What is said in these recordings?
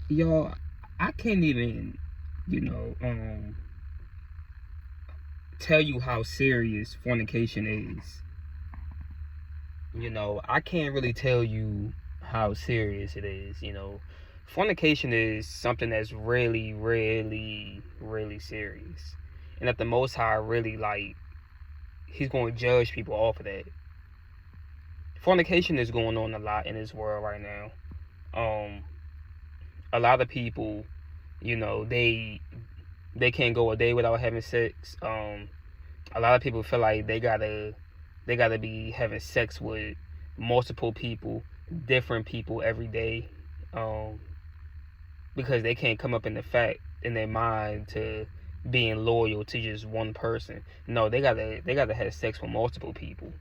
Y'all, I can't even, you know, tell you how serious fornication is. I can't really tell you how serious it is. Fornication is something that's really, really, really serious. And that the Most High really, like, He's going to judge people off of that. Fornication is going on a lot in this world right now. A lot of people, they can't go a day without having sex. A lot of people feel like they gotta be having sex with multiple people, different people every day, um, because they can't come up in the fact in their mind to being loyal to just one person. No, they gotta have sex with multiple people.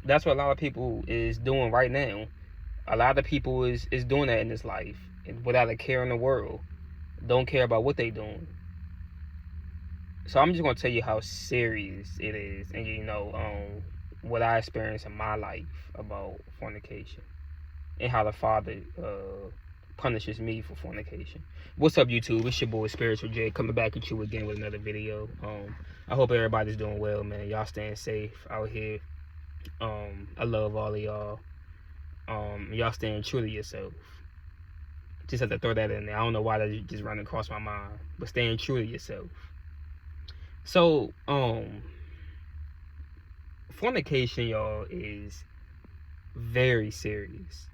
That's what a lot of people is doing right now. A lot of people is doing that in this life without a care in the world. Don't care about what they doing. So I'm just gonna tell you how serious it is, and what I experienced in my life about fornication, and how the Father punishes me for fornication. What's up, YouTube? It's your boy Spiritual J coming back at you again with another video. I hope everybody's doing well, man. Y'all staying safe out here. I love all of y'all. Y'all staying true to yourself. Just have to throw that in there. I don't know why that just running across my mind, but staying true to yourself. So, fornication, y'all, is very serious.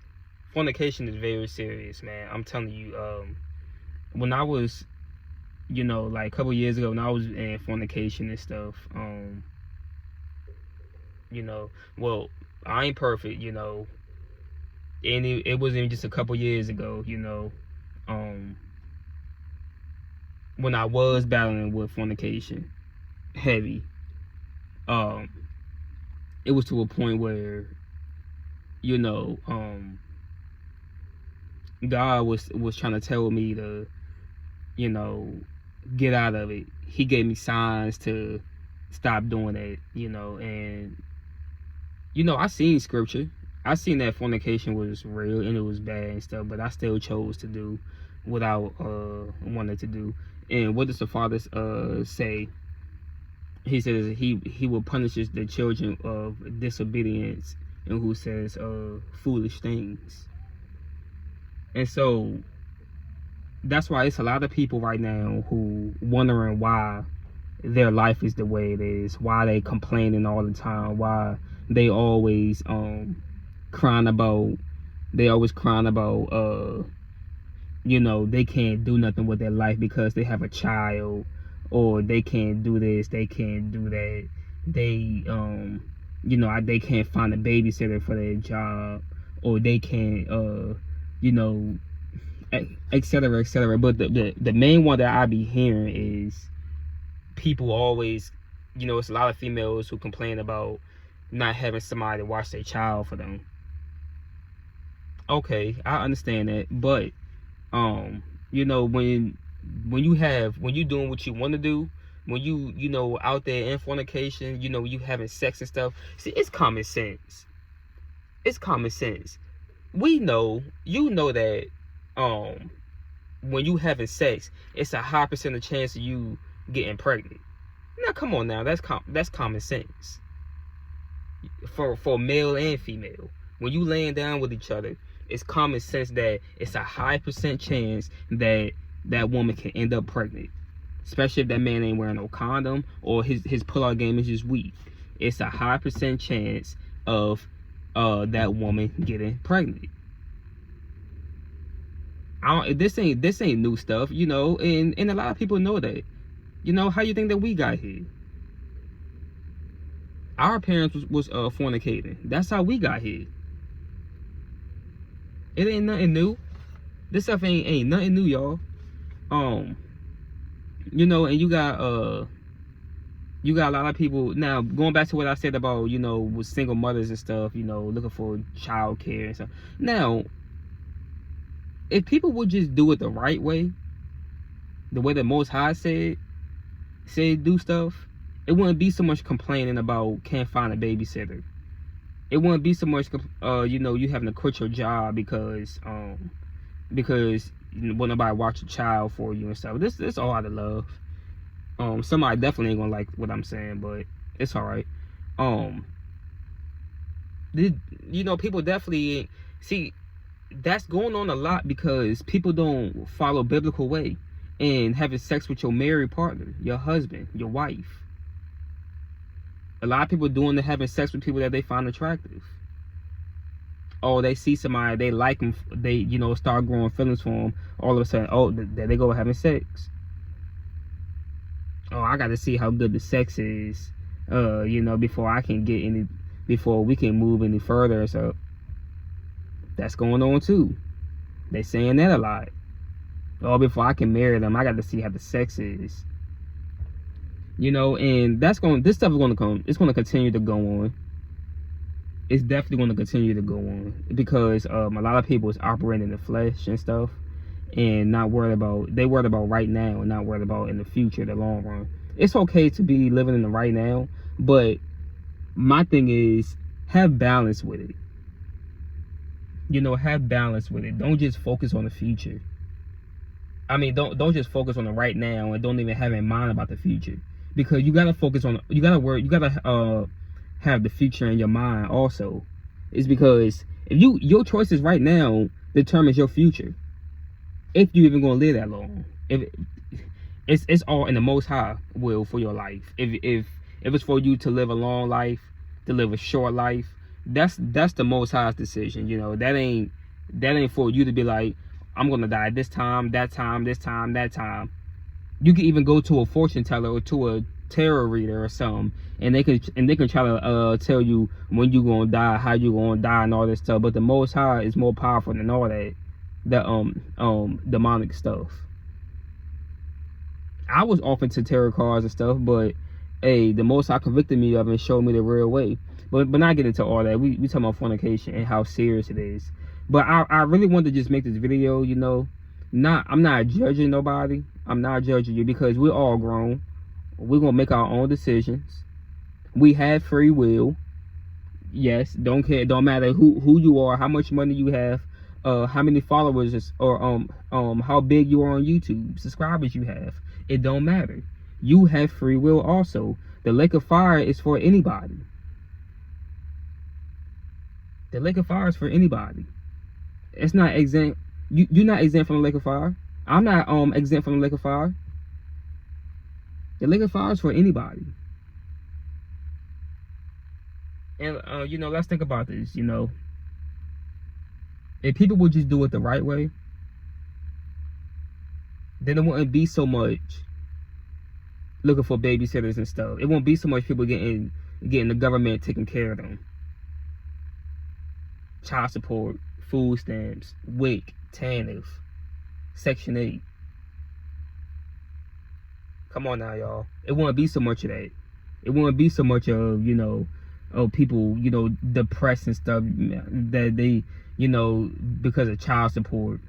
Fornication is very serious, man. I'm telling you, when I was, like a couple years ago, when I was in fornication and stuff, well, I ain't perfect, and it wasn't just a couple years ago, when I was battling with fornication heavy, it was to a point where, God was trying to tell me to, get out of it. He gave me signs to stop doing it, and I seen scripture. I seen that fornication was real and it was bad and stuff, but I still chose to do what I wanted to do. And what does the Father say? He says he will punish the children of disobedience and who says foolish things. And so that's why it's a lot of people right now who wondering why their life is the way it is, why they complaining all the time, why they always crying about they can't do nothing with their life because they have a child, or they can't do this, they can't do that, they they can't find a babysitter for their job, or they can't etc., etc. But the main one that I be hearing is people always, it's a lot of females who complain about not having somebody to watch their child for them. Okay, I understand that, but when you doing what you want to do, when you out there in fornication, you having sex and stuff. See, it's common sense. It's common sense. We know, that when you having sex, it's a high percent of chance of you getting pregnant. Now, come on, now that's common sense for male and female. When you laying down with each other, it's common sense that it's a high percent chance that that woman can end up pregnant, especially if that man ain't wearing no condom or his pull-out game is just weak. It's a high percent chance of that woman getting pregnant. This ain't new stuff, and a lot of people know that. How you think that we got here? Our parents was fornicating. That's how we got here. It ain't nothing new. This stuff ain't nothing new, y'all. And you got a lot of people now, going back to what I said about, with single mothers and stuff, looking for child care and stuff. Now, if people would just do it the right way, the way that Most High said do stuff, it wouldn't be so much complaining about can't find a babysitter. It wouldn't be so much you having to quit your job because want nobody watch a child for you and stuff. This all out of love. Somebody definitely ain't gonna like what I'm saying, but it's all right. People definitely see that's going on a lot because people don't follow biblical way and having sex with your married partner, your husband, your wife. A lot of people having sex with people that they find attractive. Oh, they see somebody, they like them, they start growing feelings for them. All of a sudden, oh, there they go having sex. Oh, I got to see how good the sex is, before we can move any further. So that's going on too. They saying that a lot. Oh, before I can marry them, I got to see how the sex is. And this stuff is going to come. It's going to continue to go on. It's definitely going to continue to go on because a lot of people is operating in the flesh and stuff, and worried about right now and not worried about in the future, the long run. It's okay to be living in the right now, but my thing is have balance with it. Have balance with it. Don't just focus on the future. I mean, don't just focus on the right now and don't even have in mind about the future, because you gotta focus on, you gotta have the future in your mind also. It's because if your choices right now determines your future, if you even gonna live that long. If it's all in the Most High will for your life. If it's for you to live a long life, to live a short life, that's the Most High's decision. That ain't for you to be like, I'm gonna die this time, that time, this time, that time. You can even go to a fortune teller or to a tarot reader or something, and they can try to tell you when you gonna die, how you gonna die, and all this stuff. But the Most High is more powerful than all that demonic stuff. I was off into tarot cards and stuff, but hey, the Most High convicted me of it and showed me the real way. But not get into all that. We talking about fornication and how serious it is. But I really wanted to just make this video, I'm not judging nobody. I'm not judging you because we're all grown. We're gonna make our own decisions. We have free will. Yes, don't matter who you are, how much money you have, how many followers or how big you are on YouTube, subscribers you have. It don't matter. You have free will also. The lake of fire is for anybody. The lake of fire is for anybody. It's not exempt. You're not exempt from the lake of fire. I'm not exempt from the lake of fire. The lake of fire is for anybody. And let's think about this. If people would just do it the right way, then it wouldn't be so much looking for babysitters and stuff. It won't be so much people getting the government taking care of them. Child support, food stamps, WIC, TANF, Section 8. Come on now, y'all. It wouldn't be so much of that. It wouldn't be so much of, people, depressed and stuff that they, because of child support.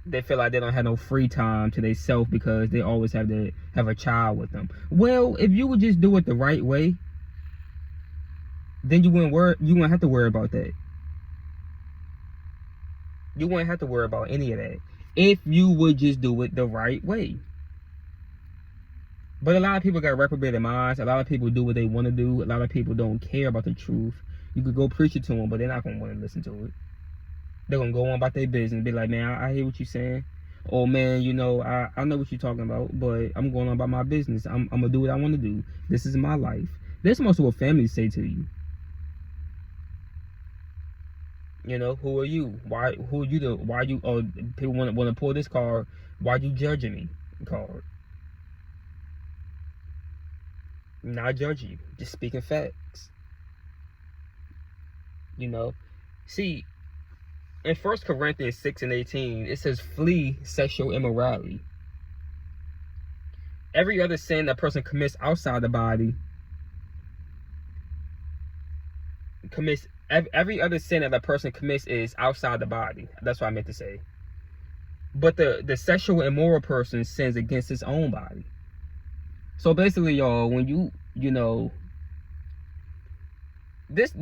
They feel like they don't have no free time to themselves because they always have to have a child with them. Well, if you would just do it the right way, then you wouldn't have to worry about that. You wouldn't have to worry about any of that if you would just do it the right way. But a lot of people got reprobated minds. A lot of people do what they want to do. A lot of people don't care about the truth. You could go preach it to them, but they're not going to want to listen to it. They're going to go on about their business and be like, man, I hear what you're saying. Oh, man, I know what you're talking about, but I'm going on about my business. I'm going to do what I want to do. This is my life. This is most of what families say to you. Who are you? Why people want to pull this card? Why you judging me? Card. I'm not judging you. Just speaking facts. See, in 1 Corinthians 6:18, it says, flee sexual immorality. Every other sin that person commits outside the body every other sin that a person commits is outside the body. That's what I meant to say. But the sexual immoral person sins against his own body. So basically, y'all, when this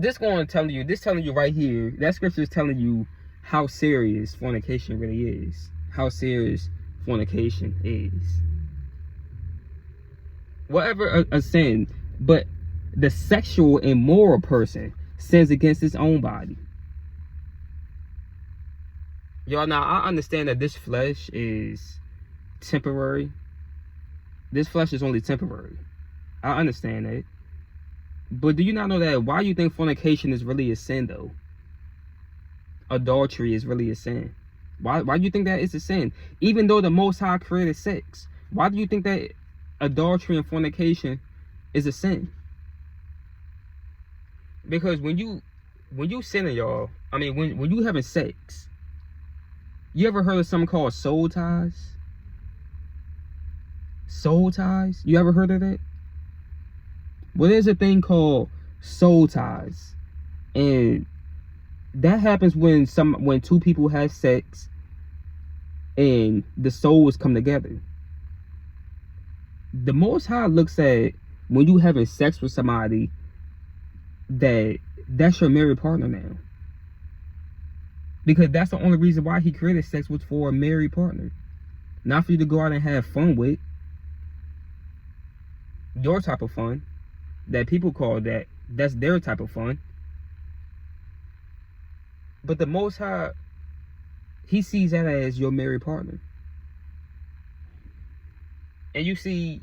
telling you right here, that scripture is telling you how serious fornication really is. How serious fornication is. Whatever a sin, but the sexual and moral person sins against his own body. Y'all, now I understand that this flesh is temporary. This flesh is only temporary. I understand that. But do you not know that? Why do you think fornication is really a sin, though? Adultery is really a sin. Why do you think that it's a sin? Even though the Most High created sex, why do you think that adultery and fornication is a sin? Because when you sinning, y'all, I mean, when you having sex, you ever heard of something called soul ties? Soul ties? You ever heard of that? Well, there's a thing called soul ties, and that happens when two people have sex and the souls come together. The Most High looks at when you having sex with somebody that's your married partner now, because that's the only reason why He created sex was for a married partner, not for you to go out and have fun with. Your type of fun that people call that's their type of fun. But the Most High, He sees that as your married partner. And you see,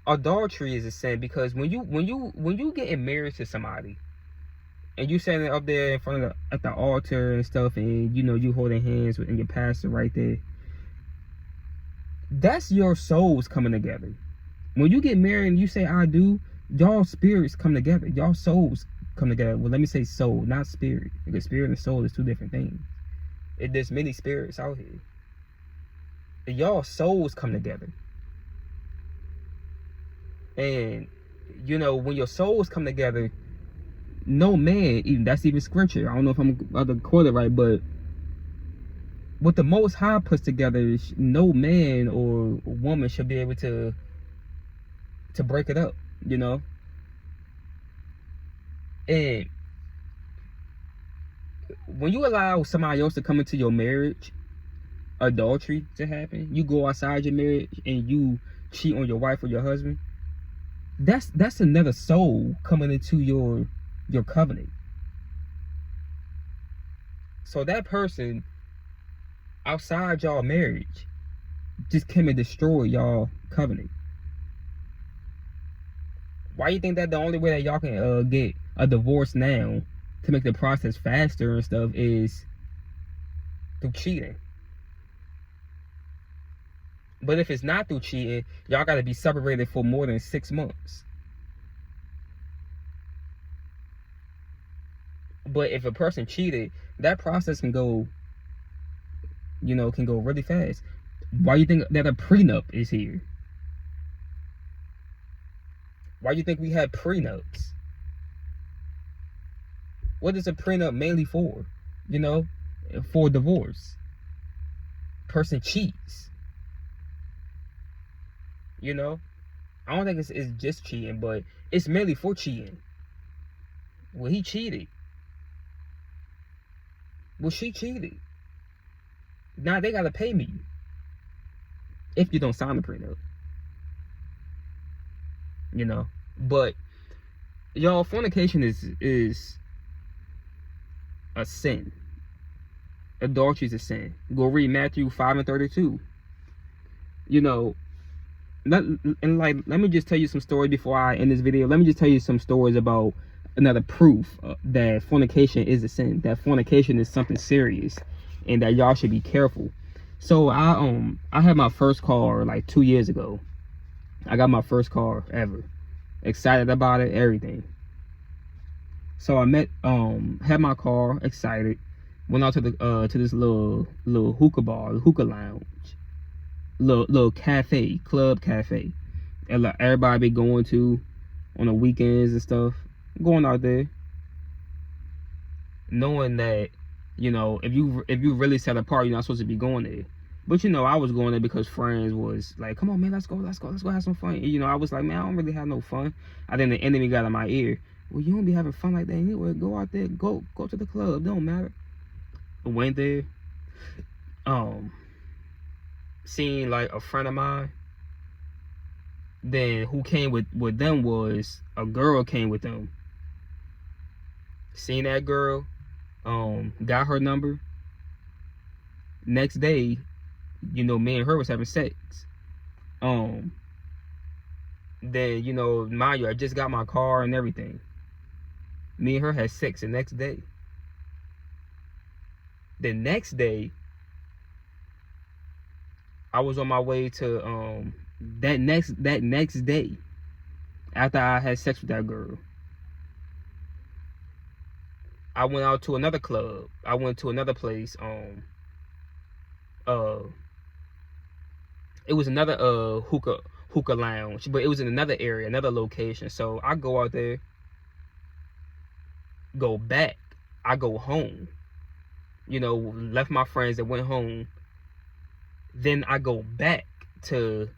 adultery is a sin because when you getting married to somebody and you standing up there in front of at the altar and stuff, and you holding hands with and your pastor right there, that's your souls coming together. When you get married and you say I do, y'all spirits come together. Y'all souls come together. Well, let me say soul, not spirit, because spirit and soul is two different things. There's many spirits out here. Y'all souls come together. And when your souls come together, no man, that's even scripture. I don't know if I'm about to quote it right, but what the Most High puts together, no man or woman should be able to break it up, And when you allow somebody else to come into your marriage, adultery to happen, you go outside your marriage and you cheat on your wife or your husband, that's another soul coming into your covenant. So that person outside y'all marriage just came and destroyed y'all covenant. Why you think that the only way that y'all can get a divorce now to make the process faster and stuff is through cheating? But if it's not through cheating, y'all got to be separated for more than 6 months. But if a person cheated, that process can go really fast. Why you think that a prenup is here? Why do you think we have prenups? What is a prenup mainly for? For divorce. Person cheats. I don't think it's just cheating, but it's mainly for cheating. Well, he cheated. Well, she cheated. Now they gotta pay me if you don't sign the prenup. But y'all, fornication is a sin. Adultery is a sin. Go read Matthew 5:32. Let me just tell you some stories before I end this video. Let me just tell you some stories about another proof that fornication is a sin. That fornication is something serious, and that y'all should be careful. So I had my first car like 2 years ago. I got my first car ever. Excited about it, everything. So I had my car, excited. Went out to this little hookah bar, hookah lounge, little cafe, club cafe, and like everybody be going to on the weekends and stuff. Going out there, knowing that if you really set apart, you're not supposed to be going there. But I was going there because friends was like, come on man, let's go have some fun. And, I was like, man, I don't really have no fun. I think the enemy got in my ear. Well, you don't be having fun like that anyway. Go out there, go to the club. Don't matter. went there, seeing like a friend of mine. Then who came with them was a girl came with them. Seen that girl, got her number. Next day, you know, me and her was having sex. Then, you know, mind you, I just got my car and everything. Me and her had sex the next day. The next day, I was on my way to that next day after I had sex with that girl. I went out to another club. I went to another place. It was another hookah lounge, but it was in another area, another location. So I go out there, go back, I go home. You know, left my friends that went home. Then I go back to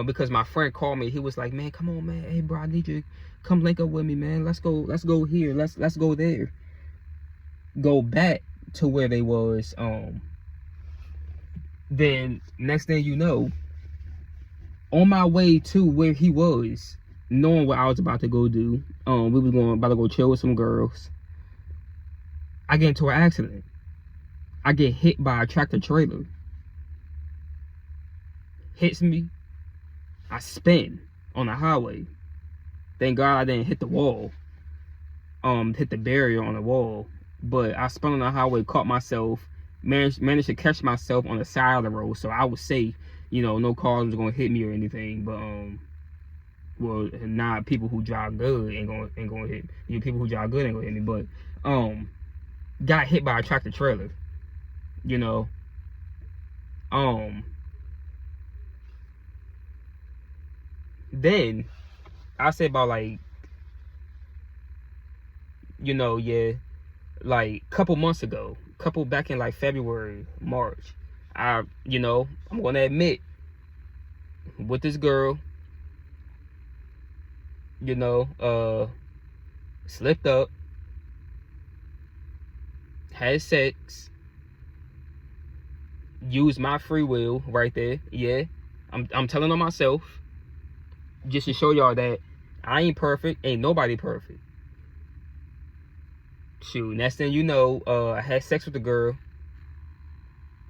because my friend called me. He was like, "Man, come on, man. Hey, bro, I need you to come link up with me, man. Let's go here. Let's go there." Go back to where they was. Then next thing you know, on my way to where he was, knowing what I was about to go do, we was about to go chill with some girls. I get into an accident. I get hit by a tractor trailer. Hits me. I spin on the highway. Thank God I didn't hit the wall. Hit the barrier on the wall. But I spun on the highway, caught myself, managed to catch myself on the side of the road, so I was safe. You know, no cars was gonna hit me or anything. But well, not people who drive good ain't gonna hit me. You know, people who drive good ain't gonna hit me. But got hit by a tractor trailer. You know, then I say about like, you know, yeah, like couple months ago, back in like February, March, you know, I'm gonna admit, with this girl, you know, slipped up, had sex, used my free will right there. Yeah, I'm telling on myself, just to show y'all that I ain't perfect, ain't nobody perfect. Shoot, next thing you know, I had sex with the girl.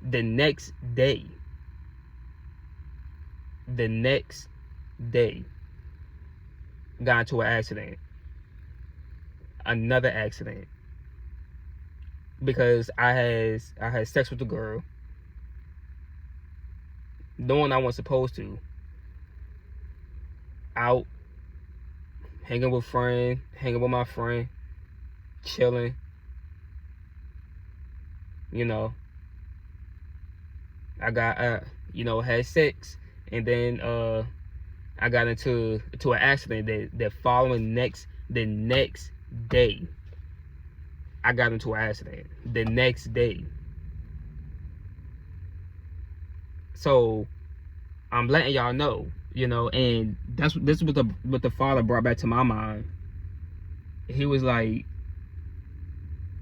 The next day, got into an accident. Another accident. Because I had sex with the girl, knowing I wasn't supposed to. Out, hanging with my friend, chilling, you know. I got you know, had sex, and then I got into an accident that following the next day. I got into an accident the next day. So I'm letting y'all know, you know, and this is what the father brought back to my mind. He was like,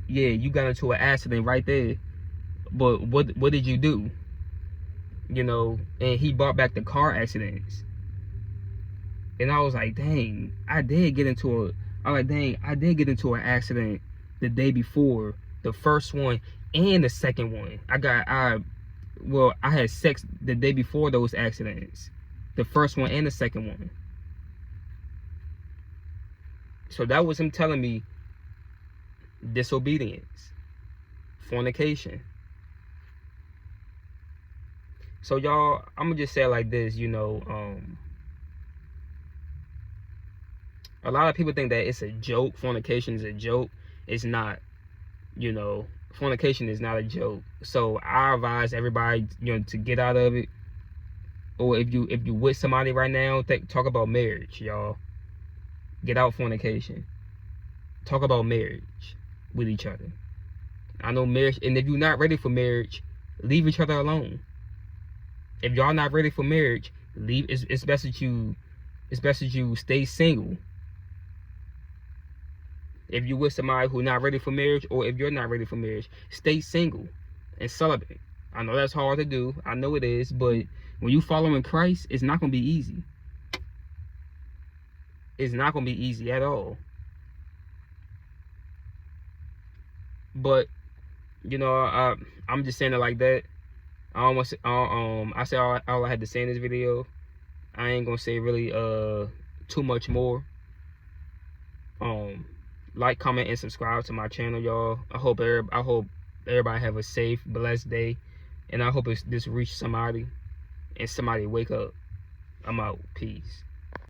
yeah, you got into an accident right there, but what did you do? You know, and he brought back the car accidents. And I was like, dang, I did get into an accident the day before, the first one and the second one. I had sex the day before those accidents, the first one and the second one. So that was him telling me disobedience, fornication. So y'all, I'm gonna just say it like this, you know, a lot of people think that it's a joke. Fornication is a joke. It's not. You know, fornication is not a joke. So I advise everybody, you know, to get out of it. Or if you with somebody right now, talk about marriage, y'all. Get out fornication. Talk about marriage with each other. I know marriage, and if you're not ready for marriage, leave each other alone. If y'all not ready for marriage, leave. It's best that you stay single. If you with somebody who's not ready for marriage, or if you're not ready for marriage, stay single. and celibate. I know that's hard to do. I know it is, but when you following Christ, it's not gonna be easy. It's not gonna be easy at all. But you know, I'm just saying it like that. I almost I said all I had to say in this video. I ain't gonna say really too much more. Like, comment, and subscribe to my channel, y'all. I hope everybody have a safe, blessed day, and I hope this reach somebody and somebody wake up. I'm out. Peace.